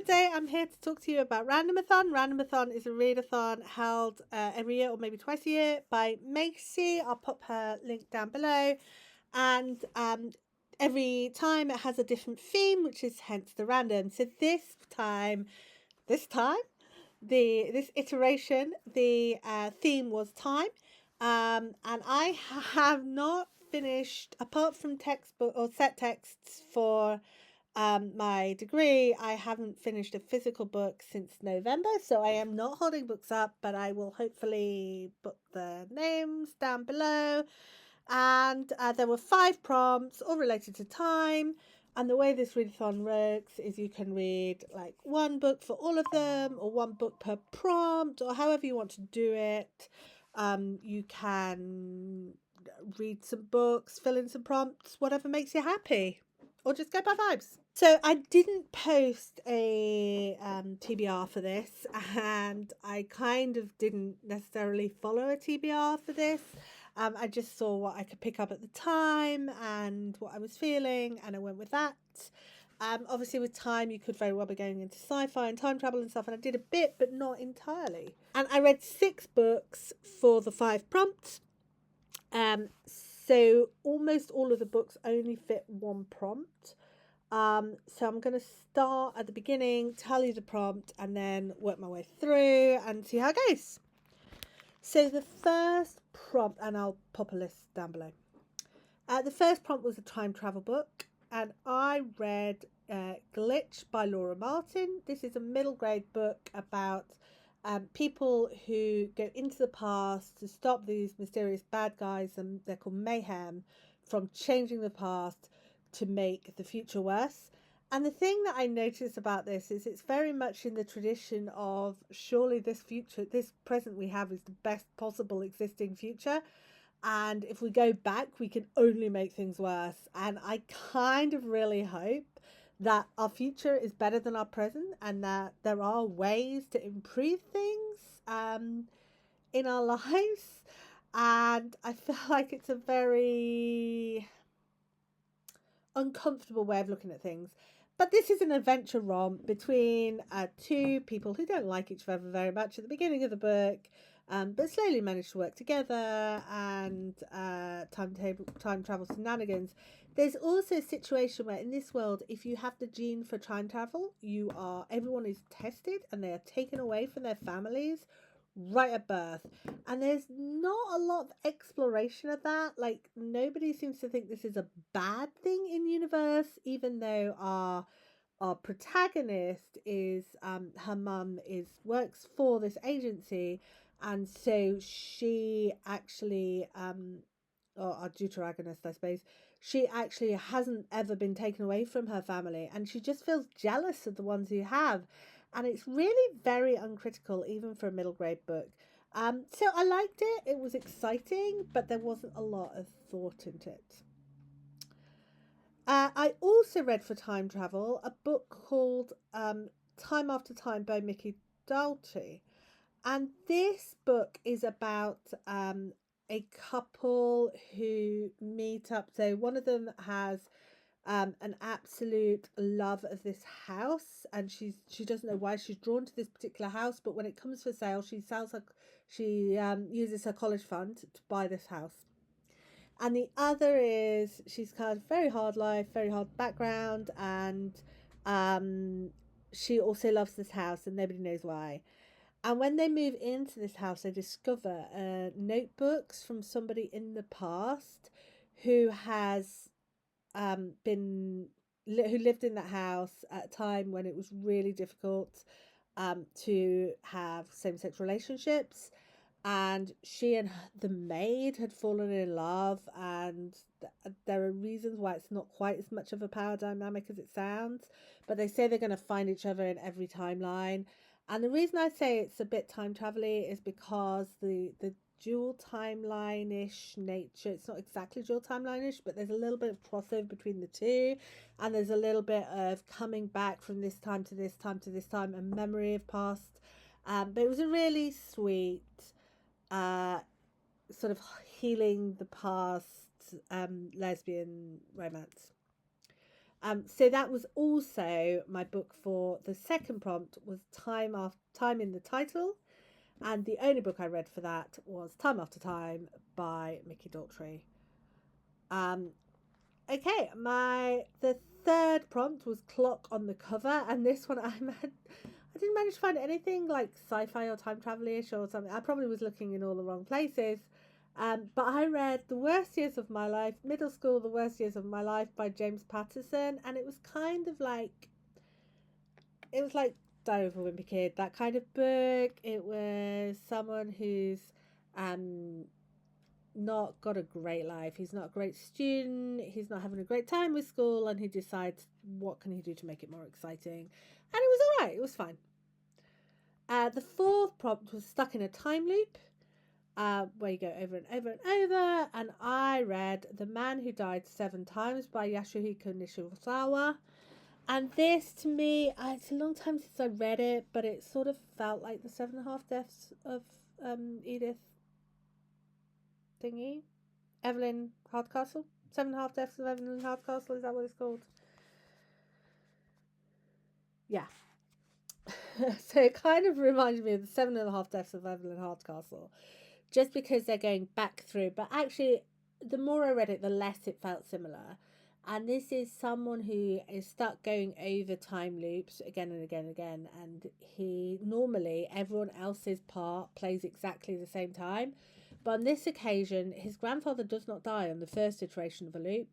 today I'm here to talk to you about Randomathon. Randomathon is a readathon held every year or maybe twice a year by Maci. I'll pop her link down below. And every time it has a different theme, which is hence the random. So this iteration, the theme was time. And I have not finished, apart from textbook or set texts for my degree, I haven't finished a physical book since November, so I am not holding books up, but I will hopefully put the names down below. And there were 5 prompts, all related to time. And the way this readathon works is you can read like one book for all of them, or one book per prompt, or however you want to do it. You can read some books, fill in some prompts, whatever makes you happy, or just go by vibes. So I didn't post a TBR for this, and I kind of didn't necessarily follow a TBR for this. I just saw what I could pick up at the time and what I was feeling, and I went with that. Obviously, with time, you could very well be going into sci-fi and time travel and stuff, and I did a bit, but not entirely. And I read 6 books for the 5 prompts. So almost all of the books only fit one prompt. So I'm going to start at the beginning, tell you the prompt, and then work my way through and see how it goes. So the first prompt, and I'll pop a list down below. The first prompt was a time travel book, and I read Glitch by Laura Martin. This is a middle grade book about people who go into the past to stop these mysterious bad guys, and they're called Mayhem, from changing the past to make the future worse. And the thing that I noticed about this is it's very much in the tradition of surely this present we have is the best possible existing future. And if we go back, we can only make things worse. And I kind of really hope that our future is better than our present, and that there are ways to improve things in our lives. And I feel like it's a very uncomfortable way of looking at things. But this is an adventure romp between 2 people who don't like each other very much at the beginning of the book, but slowly manage to work together, and time travel shenanigans. There's also a situation where in this world, if you have the gene for time travel, everyone is tested and they are taken away from their families right at birth. And there's not a lot of exploration of that. Like, nobody seems to think this is a bad thing in universe, even though our protagonist is her mum works for this agency, and so she actually or our deuteragonist, I suppose, she actually hasn't ever been taken away from her family, and she just feels jealous of the ones who have. And it's really very uncritical, even for a middle grade book. So I liked it. It was exciting, but there wasn't a lot of thought into it. I also read for time travel a book called Time After Time by Mikki Daughtry. And this book is about a couple who meet up. So one of them has an absolute love of this house, and she doesn't know why she's drawn to this particular house, but when it comes for sale, she uses her college fund to buy this house. And the other is she's kind of very hard life, very hard background, and she also loves this house, and nobody knows why. And when they move into this house, they discover notebooks from somebody in the past who has who lived in that house at a time when it was really difficult to have same-sex relationships, and she and the maid had fallen in love, and there are reasons why it's not quite as much of a power dynamic as it sounds, but they say they're going to find each other in every timeline. And the reason I say it's a bit time travel-y is because the dual timeline-ish nature, it's not exactly dual timeline-ish, but there's a little bit of crossover between the two, and there's a little bit of coming back from this time to this time to this time, and memory of past. But it was a really sweet sort of healing the past lesbian romance. So that was also my book for the second prompt was Time in the title, and the only book I read for that was Time After Time by Mikki Daughtry. Um, okay, the third prompt was Clock on the Cover, and this one I didn't manage to find anything like sci-fi or time travel-ish or something. I probably was looking in all the wrong places. But I read The Worst Years of My Life, Middle School, The Worst Years of My Life by James Patterson, and it was kind of like, it was like Diary of a Wimpy Kid, that kind of book. It was someone who's um, not got a great life. He's not a great student. He's not having a great time with school, and he decides what can he do to make it more exciting. And it was all right. It was fine. The fourth prompt was Stuck in a Time Loop, where you go over and over and over. And I read The Man Who Died 7 Times by Yasuhiko Nishizawa. And this, to me, it's a long time since I read it, but it sort of felt like the 7.5 Deaths of Edith thingy. Evelyn Hardcastle. 7.5 Deaths of Evelyn Hardcastle, is that what it's called? Yeah. So it kind of reminds me of the 7.5 Deaths of Evelyn Hardcastle, just because they're going back through. But actually, the more I read it, the less it felt similar. And this is someone who is stuck going over time loops again and again and again. And he normally, everyone else's part plays exactly the same time. But on this occasion, his grandfather does not die on the first iteration of a loop.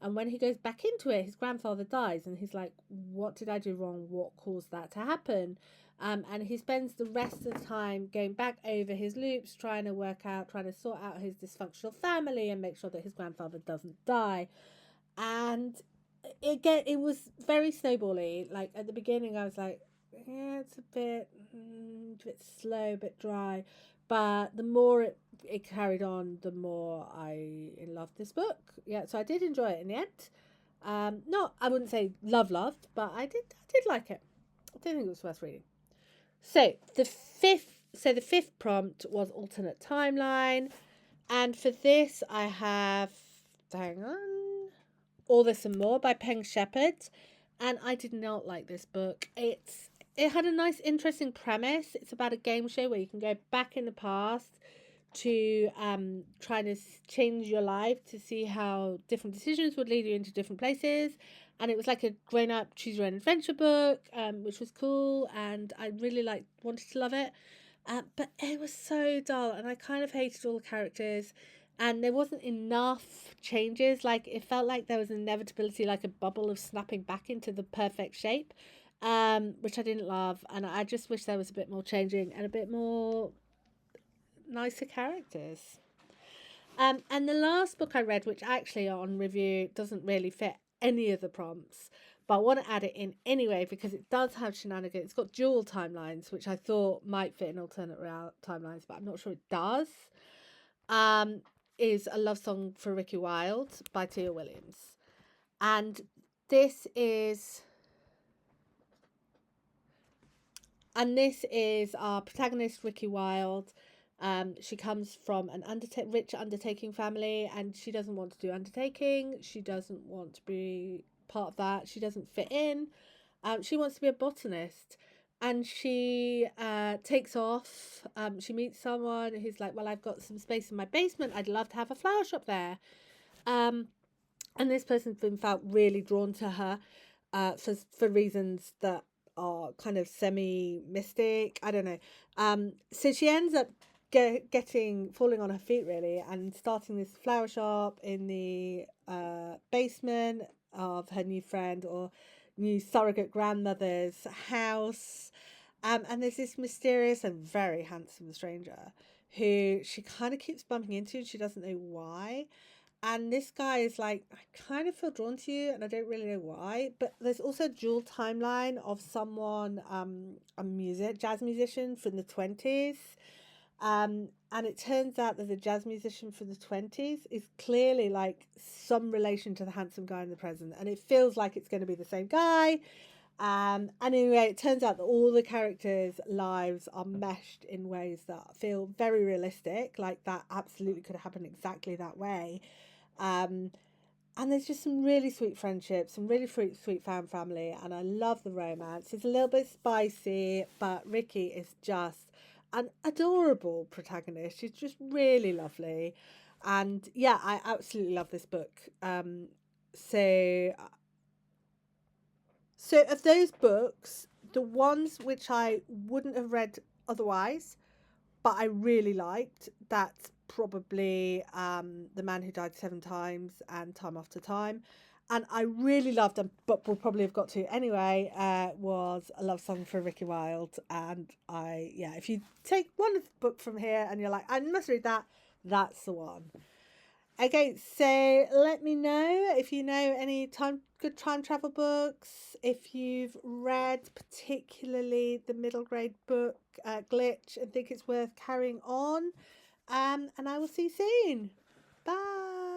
And when he goes back into it, his grandfather dies. And he's like, what did I do wrong? What caused that to happen? And he spends the rest of the time going back over his loops, trying to sort out his dysfunctional family and make sure that his grandfather doesn't die. And it was very snowbally. Like at the beginning, I was like, yeah, it's a bit slow, a bit dry. But the more it carried on, the more I loved this book. Yeah, so I did enjoy it in the end. Not, I wouldn't say loved, but I did like it. I did think it was worth reading. So the fifth prompt was alternate timeline, and for this I have, hang on, All This and More by Peng Shepherd, and I did not like this book. It had a nice, interesting premise. It's about a game show where you can go back in the past to try to change your life to see how different decisions would lead you into different places. And it was like a grown-up choose your own adventure book, which was cool, and I really wanted to love it. But it was so dull, and I kind of hated all the characters, and there wasn't enough changes. Like, it felt like there was an inevitability, like a bubble of snapping back into the perfect shape, which I didn't love, and I just wish there was a bit more changing and a bit more nicer characters. And the last book I read, which actually on review doesn't really fit any of the prompts, but I want to add it in anyway because it does have shenanigans. It's got dual timelines, which I thought might fit in alternate timelines, but I'm not sure it does. Is A Love Song for Ricki Wilde by Tia Williams. And this is our protagonist, Ricki Wilde. She comes from an rich undertaking family, and she doesn't want to do undertaking. She doesn't want to be part of that. She doesn't fit in. She wants to be a botanist, and she takes off. She meets someone who's like, well, I've got some space in my basement. I'd love to have a flower shop there. And this person's been felt really drawn to her for reasons that are kind of semi-mystic. I don't know. So she ends up falling on her feet really and starting this flower shop in the basement of her new friend or new surrogate grandmother's house. And there's this mysterious and very handsome stranger who she kind of keeps bumping into and she doesn't know why. And this guy is like, I kind of feel drawn to you and I don't really know why. But there's also a dual timeline of someone, a jazz musician from the 20s. And it turns out that the jazz musician from the 20s is clearly like some relation to the handsome guy in the present. And it feels like it's going to be the same guy. And anyway, it turns out that all the characters' lives are meshed in ways that feel very realistic. Like that absolutely could have happened exactly that way. And And there's just some really sweet friendships, some really sweet fan family, and I love the romance. It's a little bit spicy, but Ricki is just an adorable protagonist. She's just really lovely, and yeah, I absolutely love this book. So, so of those books, the ones which I wouldn't have read otherwise, but I really liked, that's probably The Man Who Died Seven Times and Time After Time. And I really loved them, but we'll probably have got to anyway, was A Love Song for Ricki Wilde. And yeah, if you take one book from here and you're like, I must read that, that's the one. Okay, so let me know if you know any good time travel books, if you've read particularly the middle grade book Glitch and think it's worth carrying on. And I will see you soon. Bye.